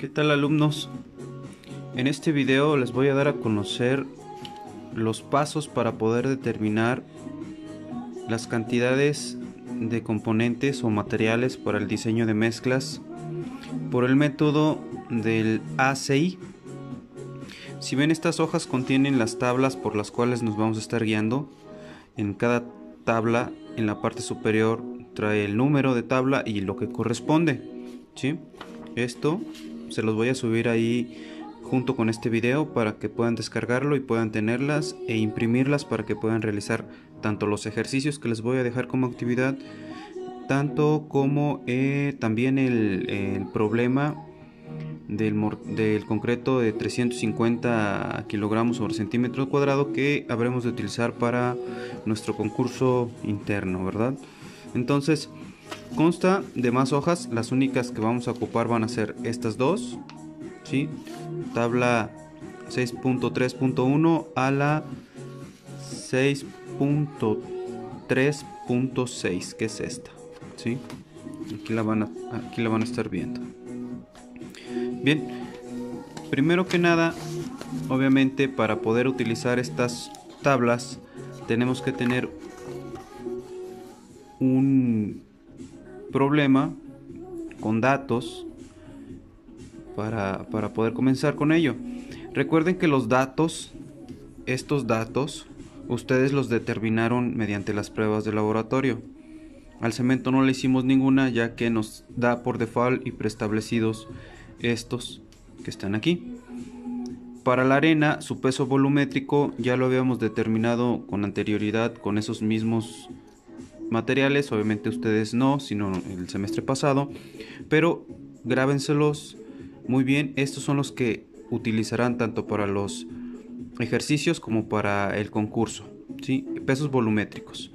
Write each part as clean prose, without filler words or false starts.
¿Qué tal, alumnos? En este video les voy a dar a conocer los pasos para poder determinar las cantidades de componentes o materiales para el diseño de mezclas por el método del ACI. Si ven, estas hojas contienen las tablas por las cuales nos vamos a estar guiando. En cada tabla, en la parte superior, trae el número de tabla y lo que corresponde, ¿sí? Esto se los voy a subir ahí junto con este video para que puedan descargarlo y puedan tenerlas e imprimirlas para que puedan realizar tanto los ejercicios que les voy a dejar como actividad, tanto como también el problema del concreto de 350 kilogramos sobre centímetro cuadrado que habremos de utilizar para nuestro concurso interno, ¿verdad? Entonces, consta de más hojas. Las únicas que vamos a ocupar van a ser estas dos, ¿sí? Tabla 6.3.1 a la 6.3.6, que es esta, ¿sí? Aquí la van a estar viendo. Bien, primero que nada, obviamente para poder utilizar estas tablas tenemos que tener un problema con datos para poder comenzar con ello. Recuerden que los datos, estos datos, ustedes los determinaron mediante las pruebas de laboratorio. Al cemento no le hicimos ninguna, ya que nos da por default y preestablecidos estos que están aquí. Para la arena, su peso volumétrico ya lo habíamos determinado con anterioridad con esos mismos materiales. Obviamente ustedes no, sino el semestre pasado, pero grábenselos muy bien. Estos son los que utilizarán tanto para los ejercicios como para el concurso, ¿sí? Pesos volumétricos.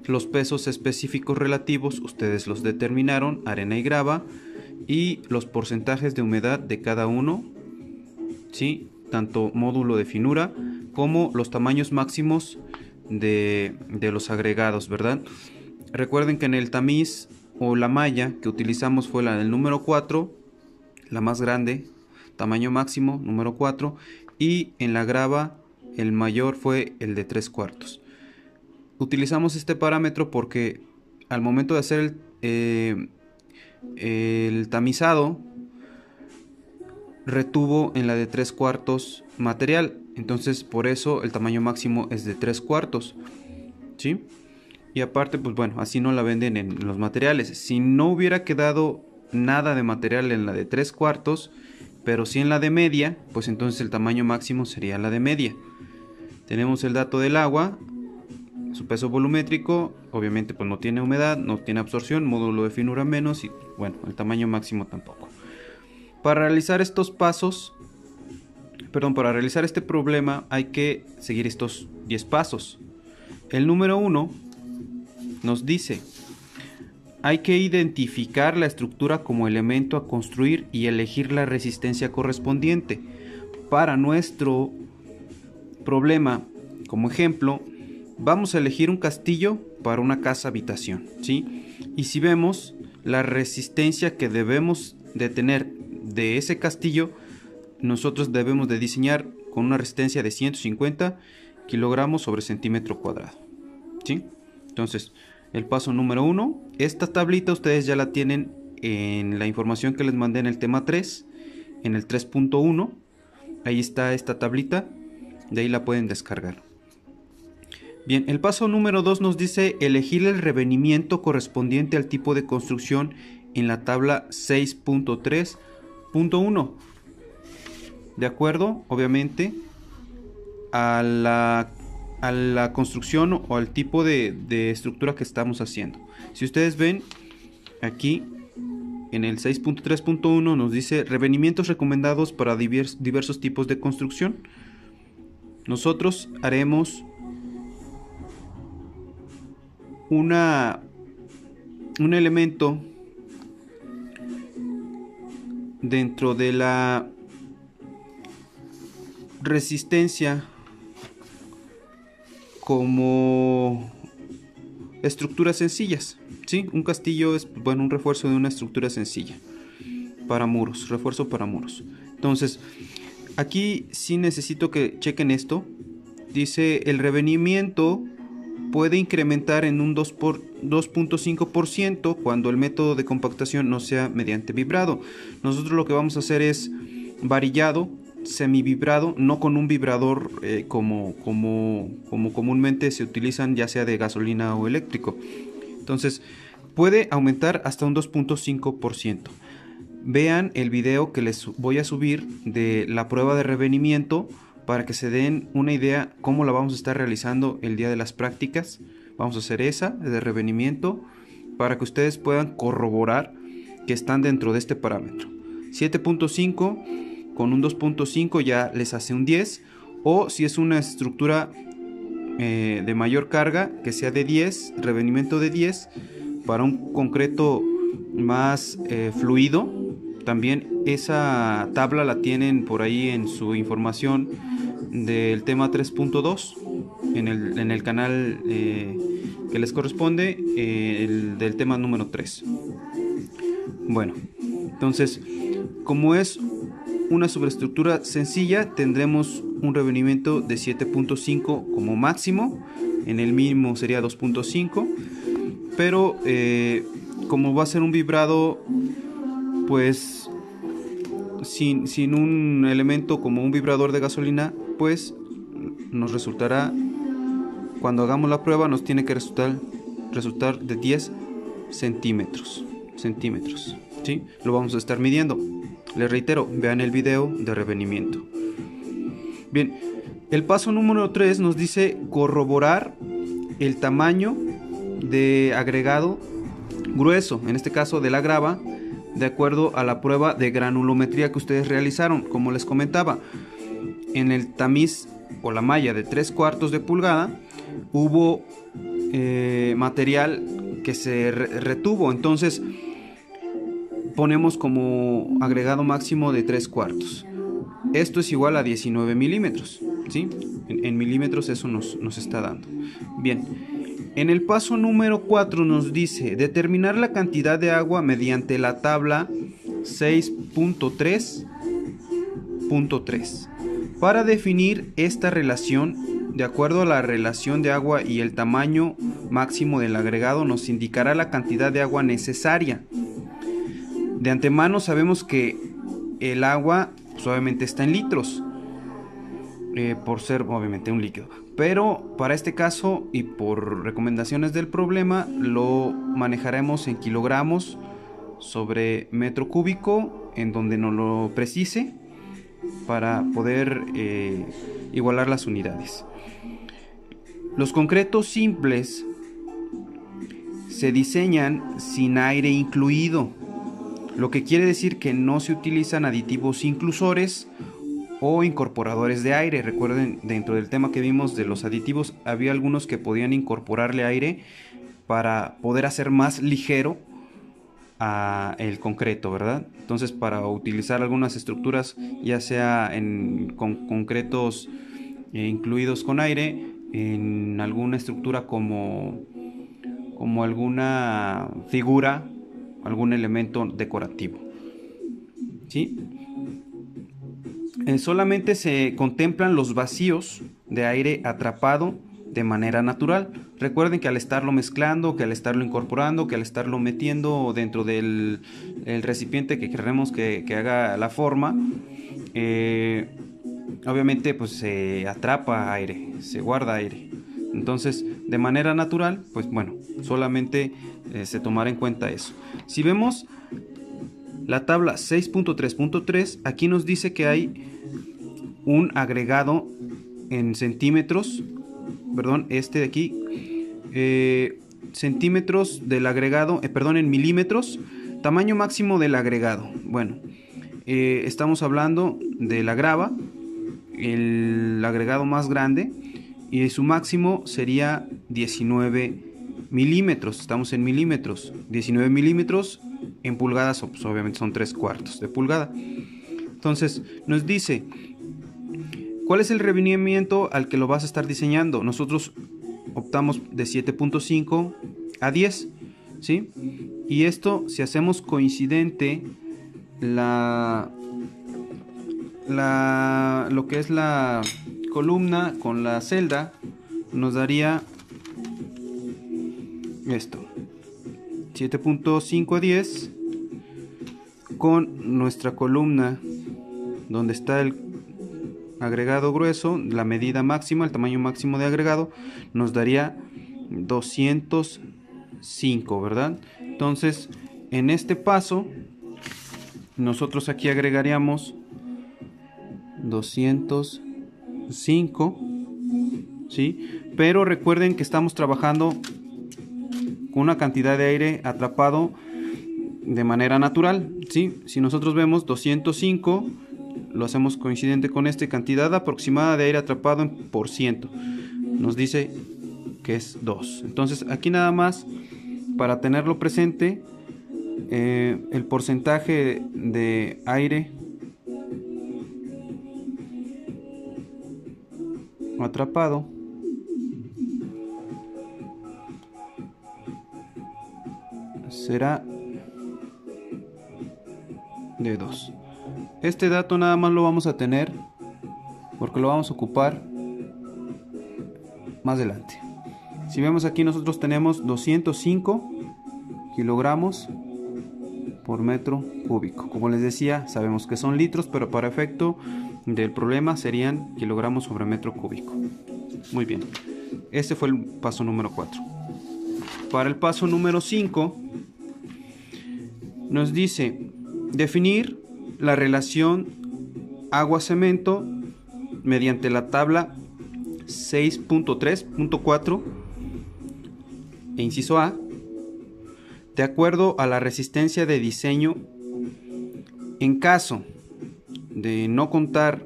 Los pesos específicos relativos ustedes los determinaron, arena y grava, y los porcentajes de humedad de cada uno, ¿sí? Tanto módulo de finura como los tamaños máximos de los agregados, ¿verdad? Recuerden que en el tamiz o la malla que utilizamos fue la del número 4, la más grande, tamaño máximo número 4, y en la grava el mayor fue el de 3/4. Utilizamos este parámetro porque al momento de hacer el tamizado retuvo en la de 3/4 material, entonces por eso el tamaño máximo es de 3/4, ¿sí? Y aparte, pues bueno, así no la venden en los materiales. Si no hubiera quedado nada de material en la de 3/4, pero sí en la de media, pues entonces el tamaño máximo sería la de media. Tenemos el dato del agua, su peso volumétrico, obviamente pues no tiene humedad, no tiene absorción, módulo de finura menos, y bueno, el tamaño máximo tampoco. Para realizar estos pasos, para realizar este problema hay que seguir estos 10 pasos. El número 1 nos dice: hay que identificar la estructura como elemento a construir y elegir la resistencia correspondiente. Para nuestro problema, como ejemplo, vamos a elegir un castillo para una casa habitación, ¿sí? Y si vemos la resistencia que debemos de tener de ese castillo, nosotros debemos de diseñar con una resistencia de 150 kilogramos sobre centímetro cuadrado, ¿sí? Entonces, el paso número 1, esta tablita ustedes ya la tienen en la información que les mandé en el tema 3, en el 3.1, ahí está esta tablita, de ahí la pueden descargar. Bien, el paso número 2 nos dice elegir el revenimiento correspondiente al tipo de construcción en la tabla 6.3.1. De acuerdo, obviamente, a la construcción o al tipo de estructura que estamos haciendo. Si ustedes ven aquí en el 6.3.1 nos dice revenimientos recomendados para diversos tipos de construcción. Nosotros haremos un elemento dentro de la resistencia como estructuras sencillas, ¿sí? Un castillo es, bueno, un refuerzo de una estructura sencilla. para muros, refuerzo para muros. Entonces, aquí sí necesito que chequen esto. Dice el revenimiento puede incrementar en un 2.5% cuando el método de compactación no sea mediante vibrado. Nosotros lo que vamos a hacer es varillado, semivibrado, no con un vibrador como comúnmente se utilizan, ya sea de gasolina o eléctrico. Entonces puede aumentar hasta un 2.5%. Vean el video que les voy a subir de la prueba de revenimiento para que se den una idea cómo la vamos a estar realizando el día de las prácticas. Vamos a hacer esa de revenimiento para que ustedes puedan corroborar que están dentro de este parámetro. 7.5 con un 2.5 ya les hace un 10, o si es una estructura de mayor carga, que sea de 10, revenimiento de 10, para un concreto más fluido. También esa tabla la tienen por ahí en su información del tema 3.2 en el canal que les corresponde, el del tema número 3. Bueno, entonces, como es una superestructura sencilla, tendremos un revenimiento de 7.5 como máximo. En el mínimo sería 2.5, pero como va a ser un vibrado, pues sin un elemento como un vibrador de gasolina, pues nos resultará, cuando hagamos la prueba, nos tiene que resultar de 10 centímetros, ¿sí? Lo vamos a estar midiendo. Les reitero, vean el video de revenimiento. Bien, el paso número 3 nos dice corroborar el tamaño de agregado grueso, en este caso de la grava, de acuerdo a la prueba de granulometría que ustedes realizaron. Como les comentaba, en el tamiz o la malla de 3/4 de pulgada hubo material que se retuvo, entonces ponemos como agregado máximo de 3/4. Esto es igual a 19 milímetros, ¿sí? En milímetros eso nos está dando. Bien, en el paso número 4 nos dice determinar la cantidad de agua mediante la tabla 6.3.3. Para definir esta relación, de acuerdo a la relación de agua y el tamaño máximo del agregado, nos indicará la cantidad de agua necesaria. De antemano sabemos que el agua pues, obviamente está en litros, por ser obviamente un líquido, pero para este caso y por recomendaciones del problema lo manejaremos en kilogramos sobre metro cúbico, en donde nos lo precise, para poder igualar las unidades. Los concretos simples se diseñan sin aire incluido, lo que quiere decir que no se utilizan aditivos inclusores o incorporadores de aire. Recuerden, dentro del tema que vimos de los aditivos, había algunos que podían incorporarle aire para poder hacer más ligero el concreto, ¿verdad? Entonces, para utilizar algunas estructuras, ya sea con concretos incluidos con aire, en alguna estructura como alguna figura, algún elemento decorativo, ¿sí? Solamente se contemplan los vacíos de aire atrapado de manera natural. Recuerden que al estarlo mezclando, que al estarlo incorporando, que al estarlo metiendo dentro del recipiente que queremos que haga la forma, obviamente pues se atrapa aire, se guarda aire. Entonces, de manera natural, pues bueno, solamente se tomará en cuenta eso. Si vemos la tabla 6.3.3, aquí nos dice que hay un agregado en centímetros, perdón, este de aquí, centímetros del agregado, en milímetros, tamaño máximo del agregado. Bueno, estamos hablando de la grava, el agregado más grande, y su máximo sería 19 milímetros. Estamos en milímetros, 19 milímetros en pulgadas, pues obviamente son 3/4 de pulgada. Entonces nos dice ¿cuál es el revenimiento al que lo vas a estar diseñando? Nosotros optamos de 7.5 a 10, ¿sí? Y esto, si hacemos coincidente lo que es la columna con la celda, nos daría esto, 7.5 a 10, con nuestra columna donde está el agregado grueso, la medida máxima, el tamaño máximo de agregado, nos daría 205, ¿verdad? Entonces, en este paso, nosotros aquí agregaríamos 205, ¿sí? Pero recuerden que estamos trabajando con una cantidad de aire atrapado de manera natural, ¿sí? Si nosotros vemos 205, lo hacemos coincidente con esta cantidad aproximada de aire atrapado en por ciento, nos dice que es 2. Entonces aquí nada más para tenerlo presente, el porcentaje de aire atrapado será de 2. Este dato nada más lo vamos a tener porque lo vamos a ocupar más adelante. Si vemos aquí, nosotros tenemos 205 kilogramos por metro cúbico. Como les decía, sabemos que son litros, pero para efecto del problema serían kilogramos sobre metro cúbico. Muy bien, este fue el paso número 4. Para el paso número 5 nos dice definir la relación agua-cemento mediante la tabla 6.3.4 e inciso A, de acuerdo a la resistencia de diseño. En caso de no contar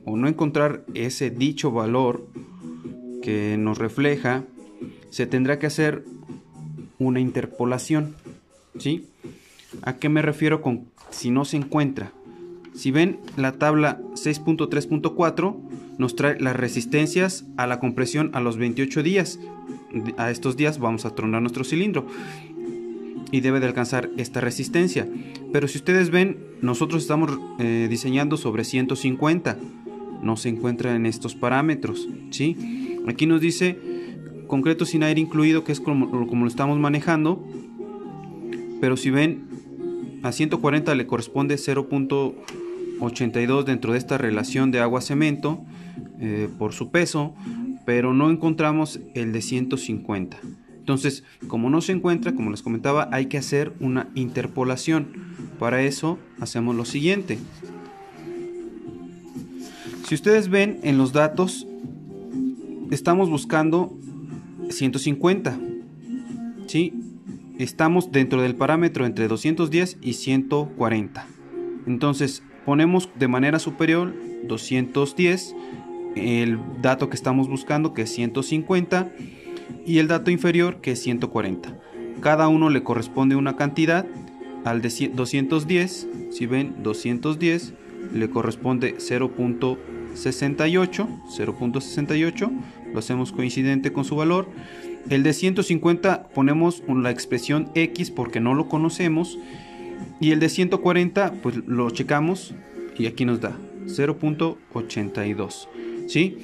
o no encontrar ese dicho valor que nos refleja, se tendrá que hacer una interpolación, ¿sí? ¿A qué me refiero con si no se encuentra? Si ven la tabla 6.3.4 nos trae las resistencias a la compresión a los 28 días. A estos días vamos a tronar nuestro cilindro y debe de alcanzar esta resistencia. Pero si ustedes ven, nosotros estamos diseñando sobre 150. No se encuentra en estos parámetros, ¿sí? Aquí nos dice concreto sin aire incluido, que es como lo estamos manejando. Pero si ven, a 140 le corresponde 0.82 dentro de esta relación de agua-cemento por su peso, pero no encontramos el de 150. Entonces, como no se encuentra, como les comentaba, hay que hacer una interpolación. Para eso hacemos lo siguiente. Si ustedes ven en los datos, estamos buscando 150, ¿sí? Estamos dentro del parámetro entre 210 y 140. Entonces ponemos de manera superior 210, el dato que estamos buscando, que es 150, y el dato inferior, que es 140. Cada uno le corresponde una cantidad. Al de 210, si ven, 210 le corresponde 0.68, lo hacemos coincidente con su valor. El de 150 ponemos la expresión X porque no lo conocemos, y el de 140 pues lo checamos y aquí nos da 0.82, ¿sí?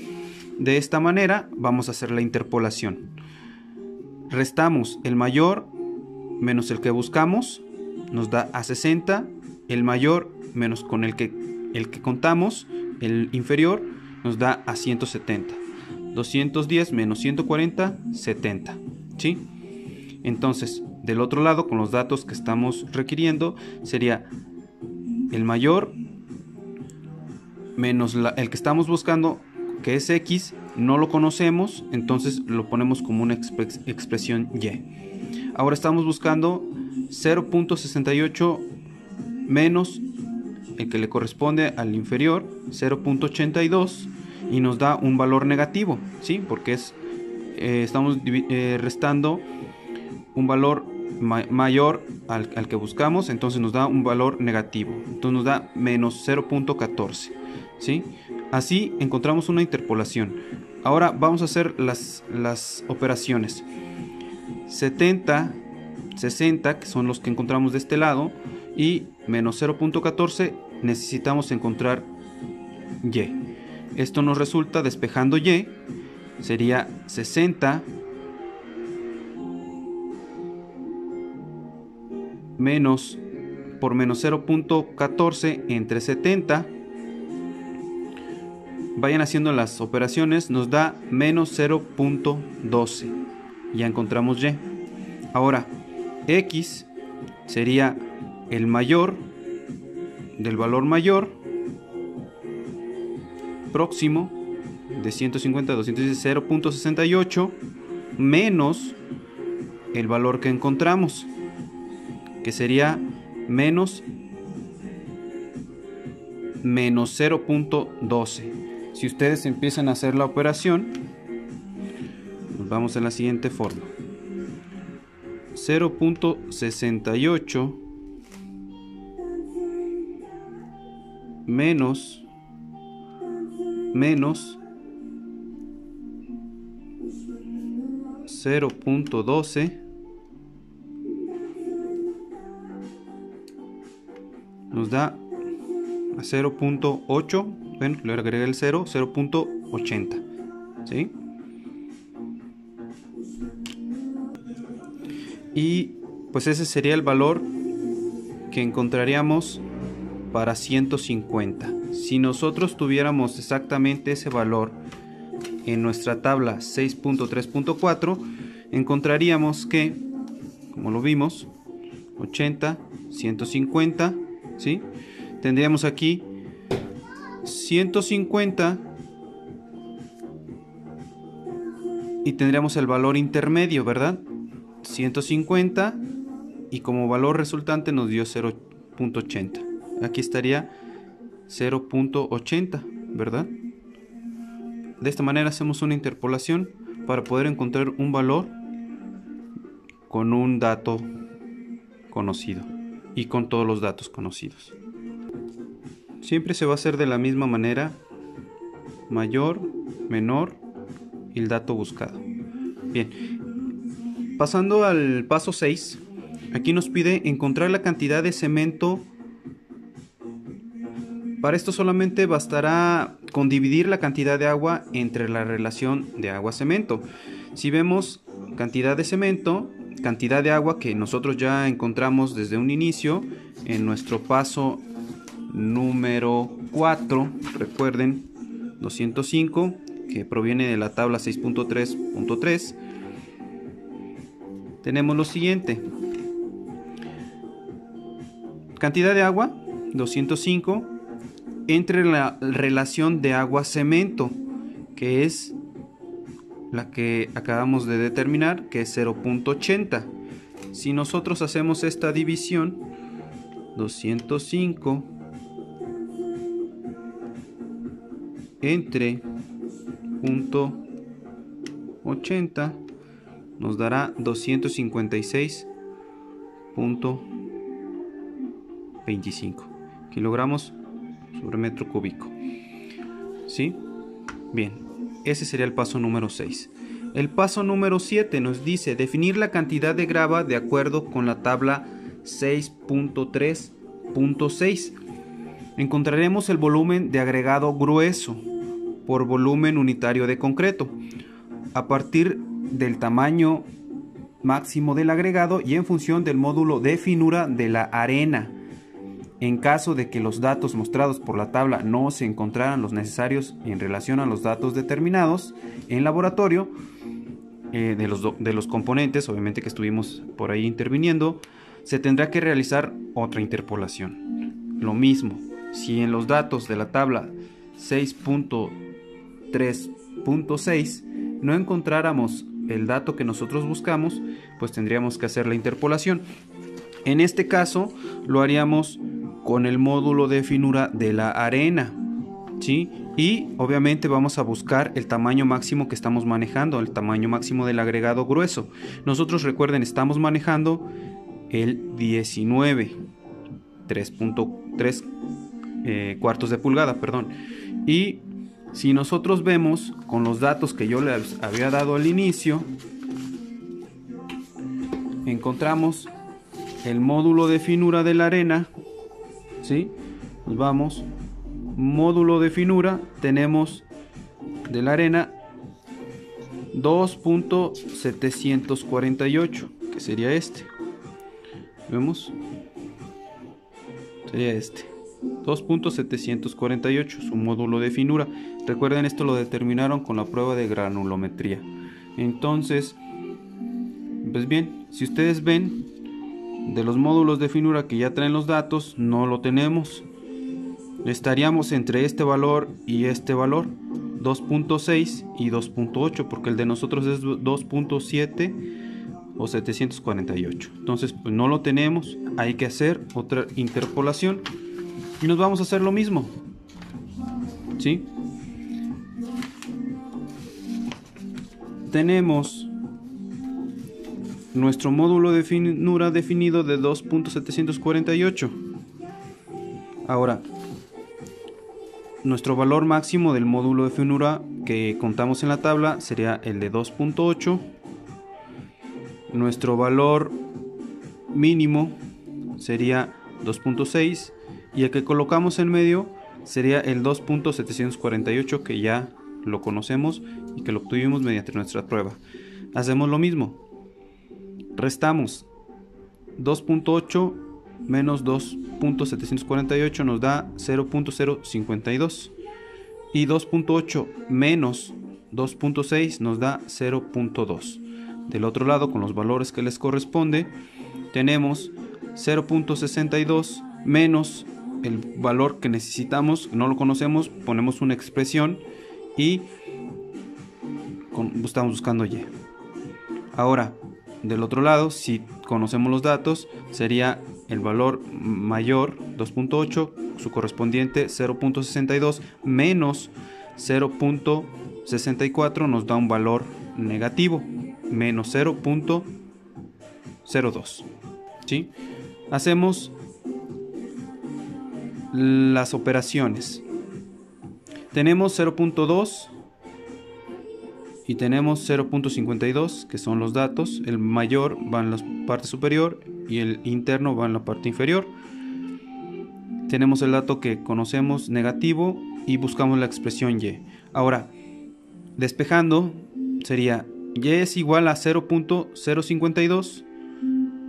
De esta manera vamos a hacer la interpolación. Restamos el mayor menos el que buscamos, nos da a 60, el mayor menos con el que contamos, el inferior, nos da a 170. 210 menos 140, 70, ¿sí? Entonces, del otro lado, con los datos que estamos requiriendo, sería el mayor menos el que estamos buscando, que es X, no lo conocemos, entonces lo ponemos como una expresión Y. Ahora estamos buscando 0.68 menos el que le corresponde al inferior, 0.82, y nos da un valor negativo, ¿sí? Porque estamos restando un valor mayor al que buscamos, entonces nos da un valor negativo, entonces nos da menos 0.14, ¿sí? Así encontramos una interpolación. Ahora vamos a hacer las operaciones. 70, 60, que son los que encontramos de este lado, y menos 0.14 necesitamos encontrar y. Esto nos resulta, despejando y, sería 60 menos por menos 0.14 entre 70. Vayan haciendo las operaciones, nos da menos 0.12. Ya encontramos y. Ahora, x sería el mayor del valor mayor próximo de 150 a 210, 0.68 menos el valor que encontramos, que sería menos 0.12. Si ustedes empiezan a hacer la operación, nos vamos a la siguiente forma: 0.68 menos 0.12 nos da a 0.8. Bueno, le agregué el 0.80, ¿sí? Y pues ese sería el valor que encontraríamos para 150. Si nosotros tuviéramos exactamente ese valor en nuestra tabla 6.3.4, encontraríamos que, como lo vimos, 80, 150, ¿sí? Tendríamos aquí 150 y tendríamos el valor intermedio, ¿verdad? 150, y como valor resultante nos dio 0.80. Aquí estaría 0.80, ¿verdad? De esta manera hacemos una interpolación para poder encontrar un valor con un dato conocido y con todos los datos conocidos. Siempre se va a hacer de la misma manera: mayor, menor y el dato buscado. Bien, pasando al paso 6, aquí nos pide encontrar la cantidad de cemento. Para esto solamente bastará con dividir la cantidad de agua entre la relación de agua-cemento. Si vemos cantidad de cemento, cantidad de agua, que nosotros ya encontramos desde un inicio en nuestro paso número 4, recuerden, 205, que proviene de la tabla 6.3.3, tenemos lo siguiente: cantidad de agua 205 entre la relación de agua-cemento, que es la que acabamos de determinar, que es 0.80. Si nosotros hacemos esta división, 205 entre 0.80 nos dará 256.25 kilogramos sobre metro cúbico. ¿Sí? Bien, ese sería el paso número 6. El paso número 7 nos dice definir la cantidad de grava de acuerdo con la tabla 6.3.6. Encontraremos el volumen de agregado grueso por volumen unitario de concreto a partir del tamaño máximo del agregado y en función del módulo de finura de la arena. En caso de que los datos mostrados por la tabla no se encontraran los necesarios en relación a los datos determinados en laboratorio, de los componentes, obviamente, que estuvimos por ahí interviniendo, se tendrá que realizar otra interpolación. Lo mismo, si en los datos de la tabla 6.3.6 no encontráramos el dato que nosotros buscamos, pues tendríamos que hacer la interpolación. En este caso lo haríamos con el módulo de finura de la arena, ¿sí? Y obviamente vamos a buscar el tamaño máximo que estamos manejando, el tamaño máximo del agregado grueso. Nosotros, recuerden, estamos manejando el 19, 3.3 cuartos de pulgada, perdón. Y si nosotros vemos con los datos que yo les había dado al inicio, encontramos el módulo de finura de la arena, ¿sí? Nos vamos, módulo de finura, tenemos de la arena 2.748, que sería este. ¿Vemos? Sería este. 2.748, su módulo de finura. Recuerden, esto lo determinaron con la prueba de granulometría. Entonces, pues bien, si ustedes ven, de los módulos de finura que ya traen los datos, no lo tenemos. Estaríamos entre este valor y este valor, 2.6 y 2.8, porque el de nosotros es 2.7 o 748. Entonces, pues no lo tenemos, hay que hacer otra interpolación y nos vamos a hacer lo mismo, ¿sí? Tenemos nuestro módulo de finura definido de 2.748. Ahora, nuestro valor máximo del módulo de finura que contamos en la tabla sería el de 2.8. Nuestro valor mínimo sería 2.6 y el que colocamos en medio sería el 2.748, que ya lo conocemos y que lo obtuvimos mediante nuestra prueba. Hacemos lo mismo, restamos 2.8 menos 2.748 nos da 0.052 y 2.8 menos 2.6 nos da 0.2. Del otro lado, con los valores que les corresponde, tenemos 0.62 menos el valor que necesitamos, no lo conocemos, ponemos una expresión y estamos buscando y. Ahora, del otro lado, si conocemos los datos, sería el valor mayor, 2.8, su correspondiente 0.62 menos 0.64 nos da un valor negativo, menos 0.02, ¿sí? Hacemos las operaciones. Tenemos 0.2 y tenemos 0.52, que son los datos. El mayor va en la parte superior y el interno va en la parte inferior. Tenemos el dato que conocemos negativo y buscamos la expresión y. Ahora, despejando, sería y es igual a 0.052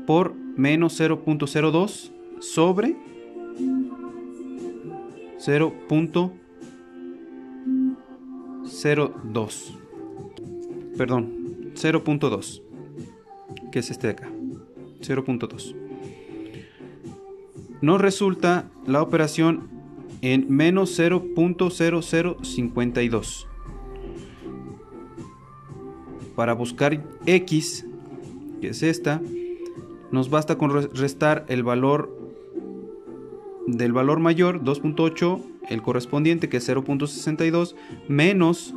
por menos 0.02 sobre 0.02. Perdón, 0.2, que es este de acá, 0.2. Nos resulta la operación en menos 0.0052. Para buscar X, que es esta, nos basta con restar el valor del valor mayor, 2.8, el correspondiente, que es 0.62, menos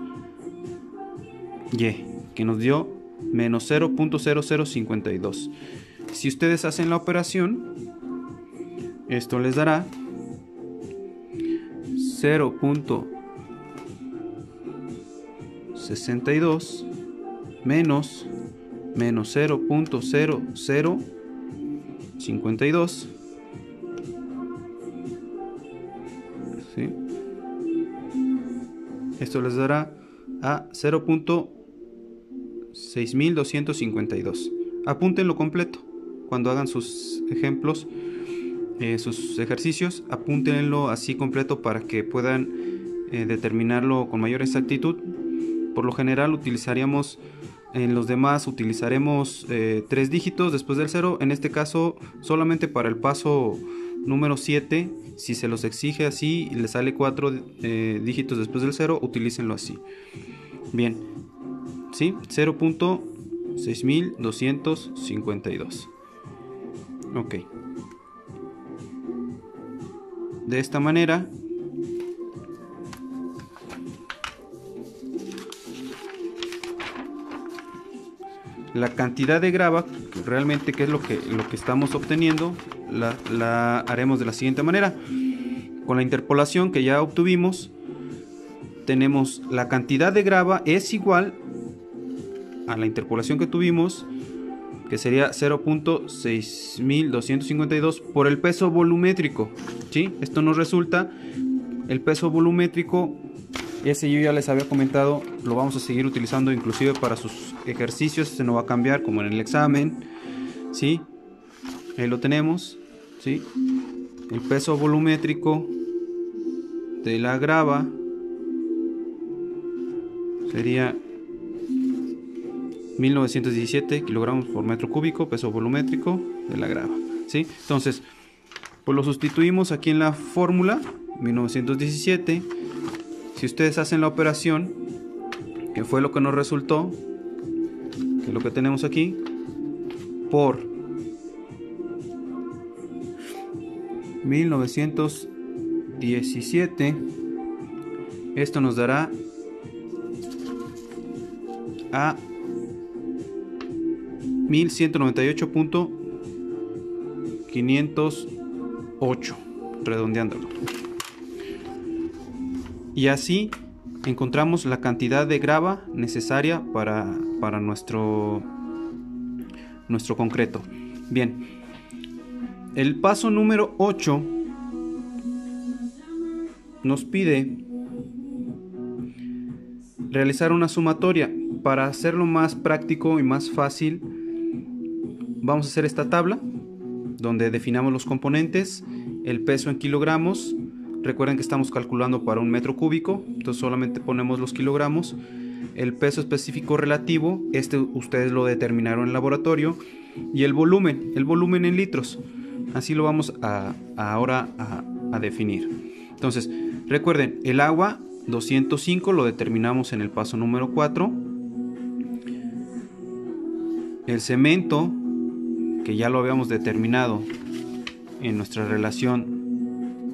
Y, que nos dio menos 0.0052. Si ustedes hacen la operación, esto les dará 0.62 menos 0.0052, ¿sí? Esto les dará a 0.6252. Apúntenlo completo cuando hagan sus ejemplos, sus ejercicios, apúntenlo así completo para que puedan determinarlo con mayor exactitud. Por lo general utilizaríamos, en los demás utilizaremos 3 dígitos después del 0. En este caso solamente para el paso número 7, si se los exige así y le sale 4 dígitos después del 0, utilícenlo así. Bien, ¿sí? 0.6252. Ok. De esta manera la cantidad de grava, realmente que es lo que estamos obteniendo, la haremos de la siguiente manera. Con la interpolación que ya obtuvimos, tenemos la cantidad de grava es igual a la interpolación que tuvimos que sería 0.6252 por el peso volumétrico, ¿sí? Esto nos resulta el peso volumétrico. Ese yo ya les había comentado, lo vamos a seguir utilizando inclusive para sus ejercicios, se no va a cambiar como en el examen, ¿sí? Ahí lo tenemos, ¿sí? El peso volumétrico de la grava sería 1917 kilogramos por metro cúbico, peso volumétrico de la grava, ¿sí? Entonces, pues lo sustituimos aquí en la fórmula, 1917. Si ustedes hacen la operación, que fue lo que nos resultó, que es lo que tenemos aquí, por 1917, esto nos dará a 1198.508, redondeándolo. Y así encontramos la cantidad de grava necesaria para nuestro concreto. Bien, el paso número 8 nos pide realizar una sumatoria. Para hacerlo más práctico y más fácil, vamos a hacer esta tabla donde definamos los componentes, el peso en kilogramos. Recuerden que estamos calculando para un metro cúbico, entonces solamente ponemos los kilogramos. El peso específico relativo, este ustedes lo determinaron en el laboratorio. Y el volumen en litros. Así lo vamos ahora a definir. Entonces, recuerden, el agua 205 lo determinamos en el paso número 4. El cemento, que ya lo habíamos determinado en nuestra relación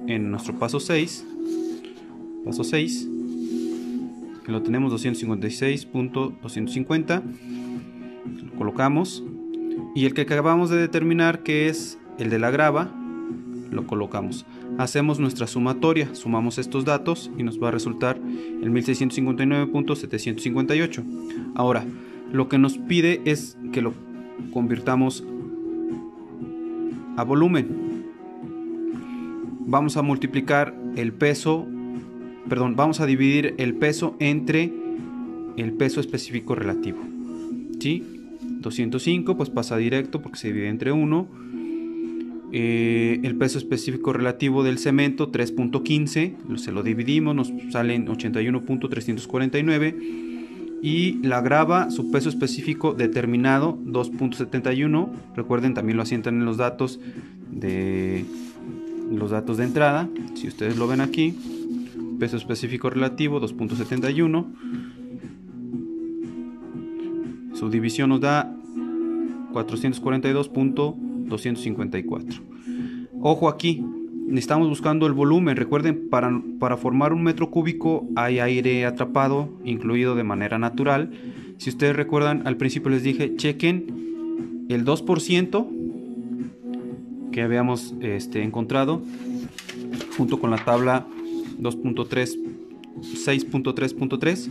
en nuestro paso 6, que lo tenemos 256.250, lo colocamos, y el que acabamos de determinar, que es el de la grava, lo colocamos. Hacemos nuestra sumatoria, sumamos estos datos y nos va a resultar el 1659.758. Ahora, lo que nos pide es que lo convirtamos a volumen. Vamos a multiplicar el peso, vamos a dividir el peso entre el peso específico relativo, ¿sí? 205 pues pasa directo porque se divide entre 1. El peso específico relativo del cemento 3.15, se lo dividimos, nos salen 81.349. Y la grava, su peso específico determinado 2.71. Recuerden, también lo asientan en los datos de entrada. Si ustedes lo ven aquí, peso específico relativo 2.71. Su división nos da 442.254. Ojo aquí, estamos buscando el volumen. Recuerden, para formar un metro cúbico hay aire atrapado incluido de manera natural. Si ustedes recuerdan, al principio les dije, chequen el 2% que habíamos encontrado junto con la tabla 6.3.3,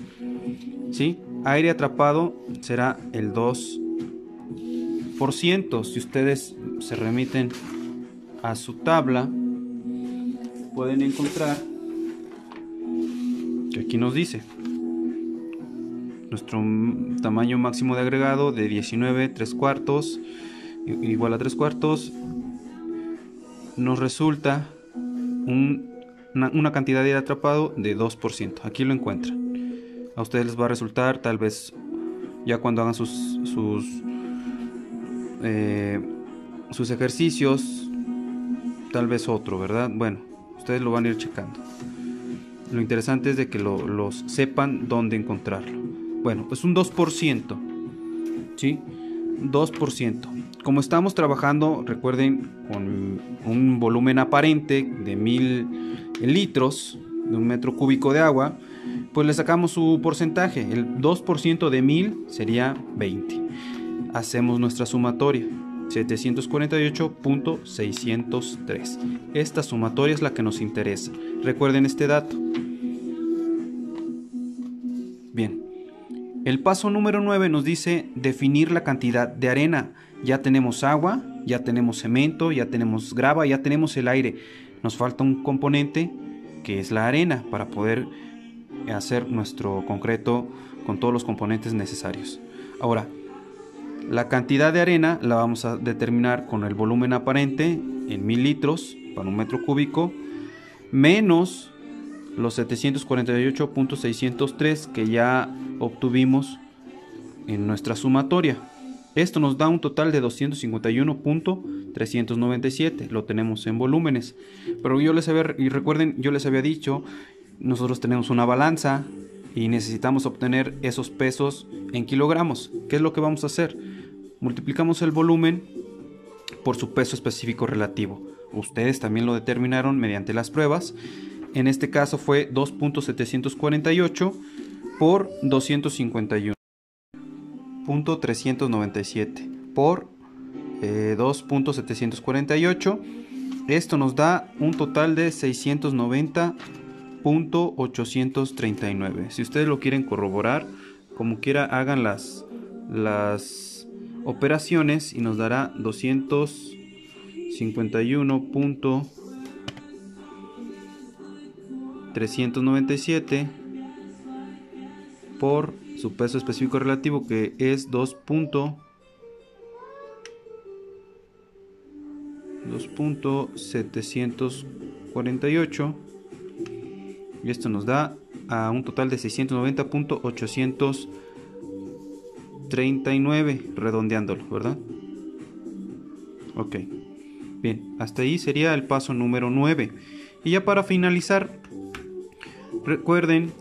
¿sí? Aire atrapado será el 2%. Si ustedes se remiten a su tabla, pueden encontrar que aquí nos dice nuestro tamaño máximo de agregado de 19 3/4 igual a 3/4, nos resulta una cantidad de aire atrapado de 2%. Aquí lo encuentran. A ustedes les va a resultar, tal vez ya cuando hagan sus ejercicios, tal vez otro, ¿verdad? Bueno, ustedes lo van a ir checando. Lo interesante es de que los sepan dónde encontrarlo. Bueno, es un 2%, ¿sí? 2%. Como estamos trabajando, recuerden, con un volumen aparente de 1000 litros, de un metro cúbico de agua, pues le sacamos su porcentaje. El 2% de 1000 sería 20. Hacemos nuestra sumatoria. 748.603. Esta sumatoria es la que nos interesa. Recuerden este dato. Bien. El paso número 9 nos dice definir la cantidad de arena. Ya tenemos agua, ya tenemos cemento, ya tenemos grava, ya tenemos el aire. Nos falta un componente que es la arena para poder hacer nuestro concreto con todos los componentes necesarios. Ahora, la cantidad de arena la vamos a determinar con el volumen aparente en 1000 litros para un metro cúbico menos los 748.603 que ya obtuvimos en nuestra sumatoria. Esto nos da un total de 251.397. Lo tenemos en volúmenes. Pero recuerden, yo les había dicho, nosotros tenemos una balanza y necesitamos obtener esos pesos en kilogramos. ¿Qué es lo que vamos a hacer? Multiplicamos el volumen por su peso específico relativo. Ustedes también lo determinaron mediante las pruebas. En este caso fue 2.748 por 251.397 por 2.748. Esto nos da un total de 690.839. Si ustedes lo quieren corroborar, como quiera hagan las operaciones y nos dará 251.397 por su peso específico relativo, que es 2.748, y esto nos da a un total de 690.839, redondeándolo, ¿verdad? Ok, bien, hasta ahí sería el paso número 9. Y ya para finalizar, recuerden,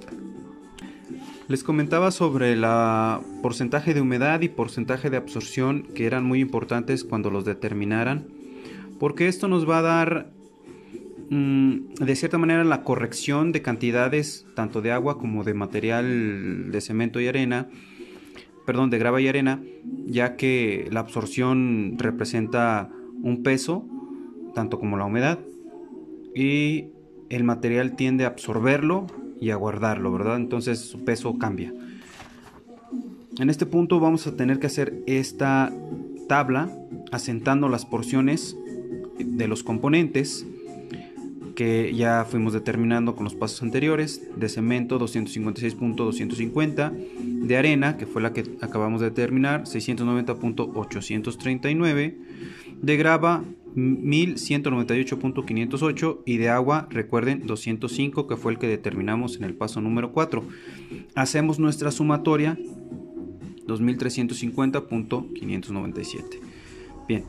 les comentaba sobre la porcentaje de humedad y porcentaje de absorción, que eran muy importantes cuando los determinaran, porque esto nos va a dar de cierta manera la corrección de cantidades tanto de agua como de material de cemento y arena, perdón, de grava y arena, ya que la absorción representa un peso tanto como la humedad, y el material tiende a absorberlo y a guardarlo, ¿verdad? Entonces su peso cambia. En este punto vamos a tener que hacer esta tabla asentando las porciones de los componentes que ya fuimos determinando con los pasos anteriores. De cemento 256.250, de arena, que fue la que acabamos de determinar, 690.839, de grava 1198.508 y de agua, recuerden, 205, que fue el que determinamos en el paso número 4. Hacemos nuestra sumatoria, 2350.597. Bien,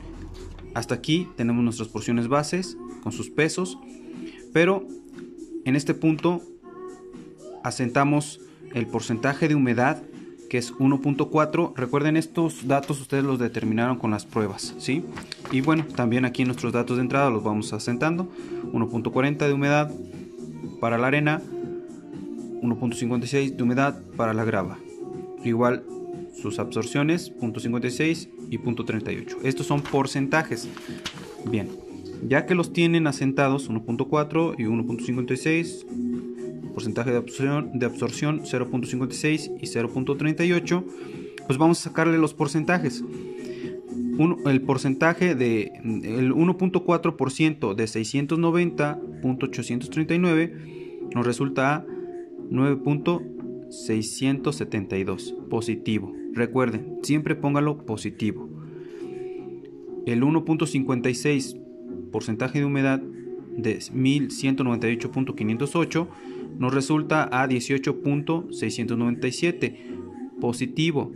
hasta aquí tenemos nuestras porciones bases con sus pesos, pero en este punto asentamos el porcentaje de humedad, que es 1.4. Recuerden, estos datos ustedes los determinaron con las pruebas, ¿sí? Y bueno, también aquí nuestros datos de entrada los vamos asentando. 1.40 de humedad para la arena, 1.56 de humedad para la grava. Igual sus absorciones, 0.56 y 0.38. Estos son porcentajes. Bien, ya que los tienen asentados, 1.4 y 1.56, porcentaje de absorción 0.56 y 0.38, pues vamos a sacarle los porcentajes. El porcentaje de el 1.4% de 690.839 nos resulta a 9.672 positivo. Recuerden, siempre póngalo positivo. El 1.56 porcentaje de humedad de 1198.508 nos resulta a 18.697 positivo.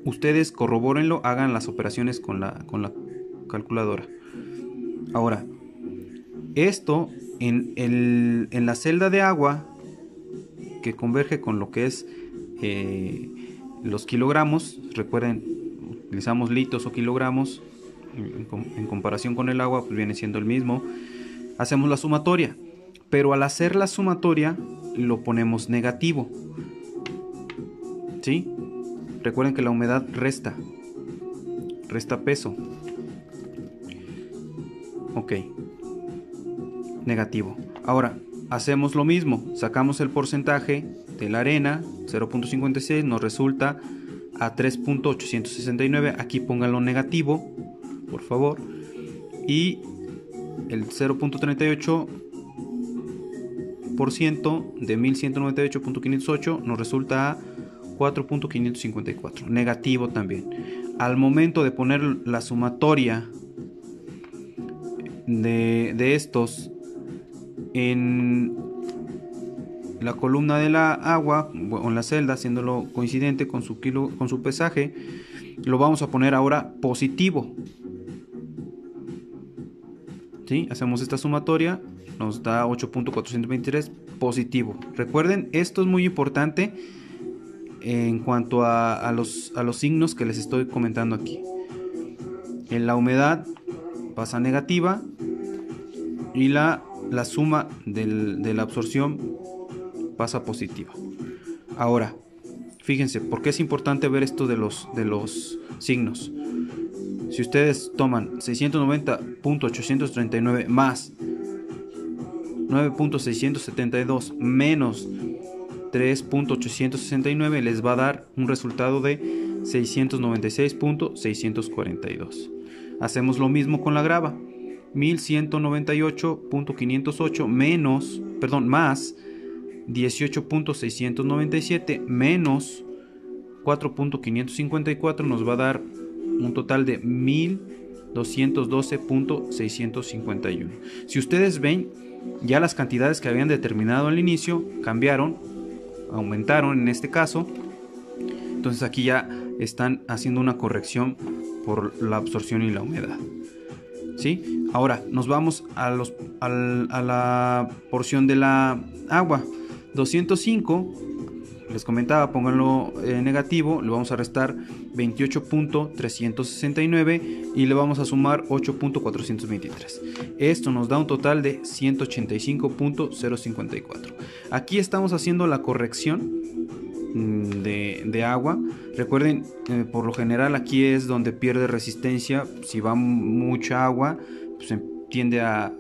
Ustedes corrobórenlo, hagan las operaciones con la calculadora. Ahora, esto en la celda de agua, que converge con lo que es los kilogramos. Recuerden, utilizamos litros o kilogramos en comparación con el agua, pues viene siendo el mismo. Hacemos la sumatoria, pero al hacer la sumatoria lo ponemos negativo, ¿sí? Recuerden que la humedad resta peso. Ok, negativo. Ahora hacemos lo mismo, sacamos el porcentaje de la arena, 0.56, nos resulta a 3.869. Aquí pónganlo negativo, por favor. Y el 0.38% de 1198.508 nos resulta a 4.554, negativo también. Al momento de poner la sumatoria de estos en la columna de la agua o en la celda, haciéndolo coincidente con su pesaje, lo vamos a poner ahora positivo. ¿Sí? Hacemos esta sumatoria, nos da 8.423 positivo. Recuerden, esto es muy importante en cuanto a los signos que les estoy comentando aquí. En la humedad pasa negativa y la suma de la absorción pasa positiva. Ahora, fíjense, ¿por qué es importante ver esto de los signos? Si ustedes toman 690.839 más 9.672 menos 3.869, les va a dar un resultado de 696.642. Hacemos lo mismo con la grava. 1198.508 más 18.697 menos 4.554 nos va a dar un total de 1212.651. Si ustedes ven, ya las cantidades que habían determinado al inicio cambiaron, aumentaron en este caso. Entonces aquí ya están haciendo una corrección por la absorción y la humedad. ¿Sí? Ahora nos vamos a la porción de la agua. 205, les comentaba, pónganlo negativo, le vamos a restar 28.369 y le vamos a sumar 8.423. Esto nos da un total de 185.054. Aquí estamos haciendo la corrección de agua. Recuerden, por lo general aquí es donde pierde resistencia. Si va mucha agua, pues tiende a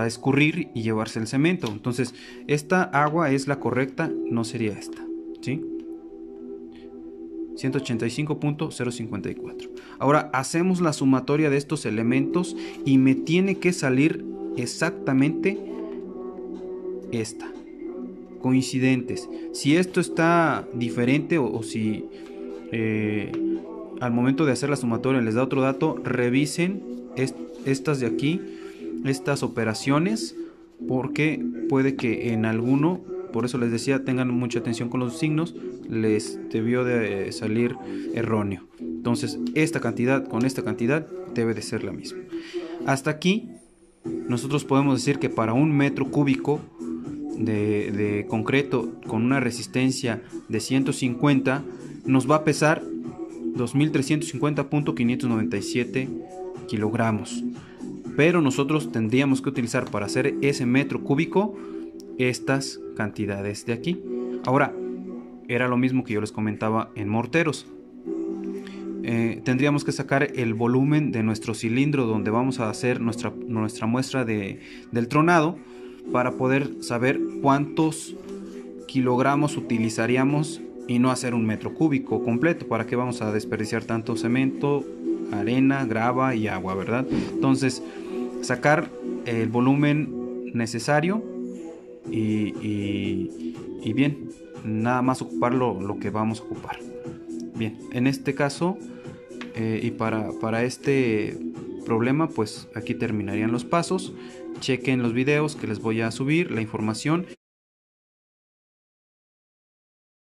escurrir y llevarse el cemento. Entonces esta agua es la correcta, no sería esta, ¿sí? 185.054. Ahora hacemos la sumatoria de estos elementos y me tiene que salir exactamente esta, coincidentes. Si esto está diferente o si al momento de hacer la sumatoria les da otro dato, revisen estas de aquí, estas operaciones, porque puede que en alguno, por eso les decía, tengan mucha atención con los signos, les debió de salir erróneo. Entonces esta cantidad con esta cantidad debe de ser la misma. Hasta aquí nosotros podemos decir que para un metro cúbico de concreto con una resistencia de 150 nos va a pesar 2350.597 kilogramos. Pero nosotros tendríamos que utilizar para hacer ese metro cúbico estas cantidades de aquí. Ahora, era lo mismo que yo les comentaba en morteros. Tendríamos que sacar el volumen de nuestro cilindro donde vamos a hacer nuestra muestra del tronado, para poder saber cuántos kilogramos utilizaríamos y no hacer un metro cúbico completo. ¿Para qué vamos a desperdiciar tanto cemento, arena, grava y agua, verdad? Entonces, sacar el volumen necesario y bien, nada más ocupar lo que vamos a ocupar. Bien, en este caso y para este problema, pues aquí terminarían los pasos. Chequen los videos que les voy a subir, la información.